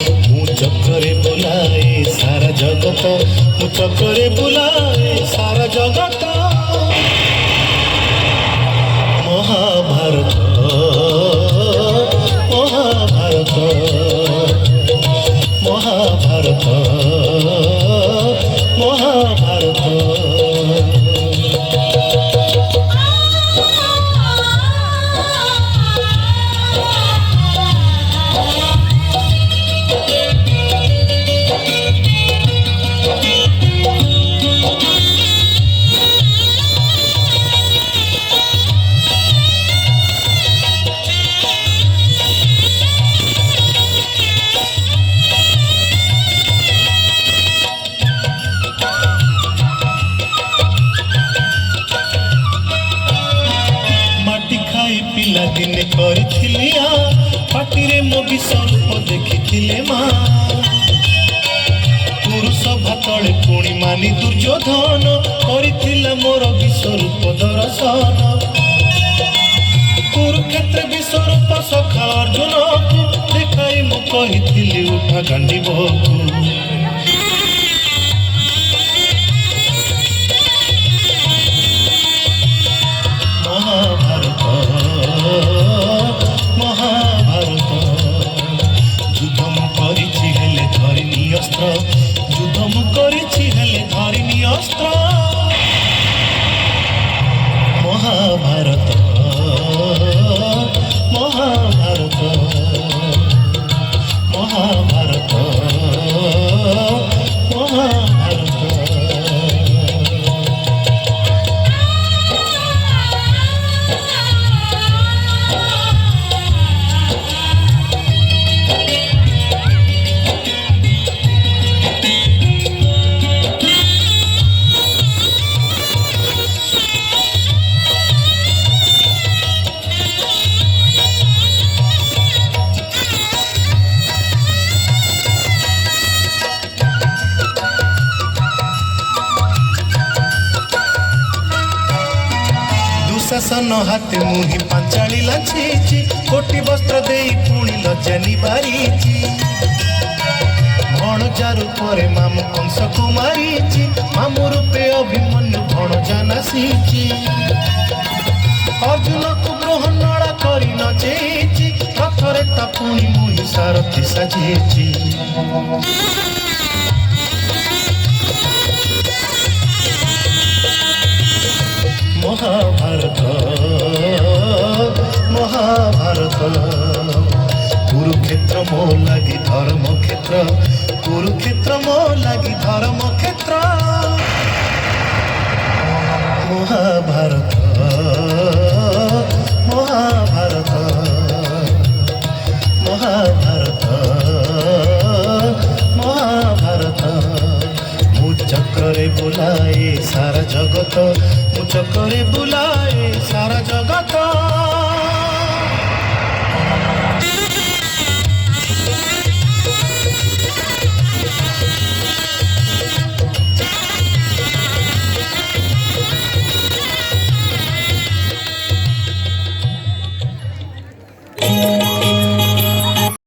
ମୁଁ ଚକ୍ରରେ ବୁଲାଏ ସାରା ଜଗତ, ମୁଁ ଚକ୍ରରେ ବୁଲାଏ ସାରା ଜଗତ। ମହାଭାରତ ମହାଭାରତ ମହାଭାରତ ମହାଭାରତ। पिला दिने करथिली पाटिरे मो विस्वरूप देखिथिले मा। पुरुष भातले पुणी मानी दुर्योधन करथिला मोर विस्वरूप दर्शन। कुरुक्षेत्र विस्वरूप सखा अर्जुन को देखाई मु कहिथिली उठा गांडीबकु। महाभारत महाभारत युद्ध मु करिछि हेले धरिनी अस्त्र, युद्ध मु करिछि हेले धरिनी अस्त्र। महाभारत महाभारत महाभारत महाभारत। शासन हाथे मुही पांचाली लाछी, कोटी वस्त्र दे पुणी लज्जानी बारीची। भणजा रूपे मामु कंस को मारीची, मामु रूपे अभिमन्यु भणजा नासीची। अर्जुन को ग्रहणा करी नचेची, रथरे ता पुणी मुही सारथी साजेची। महाभारत महाभारत कुरुक्षेत्र मो लगी धर्म क्षेत्र, कुरुक्षेत्र मो लगी धर्म क्षेत्र। महाभारत महाभारत महाभारत महाभारत। मु चक्रे बुलाए सारा जगत, मु चक्रे बुलाए सारा जगत।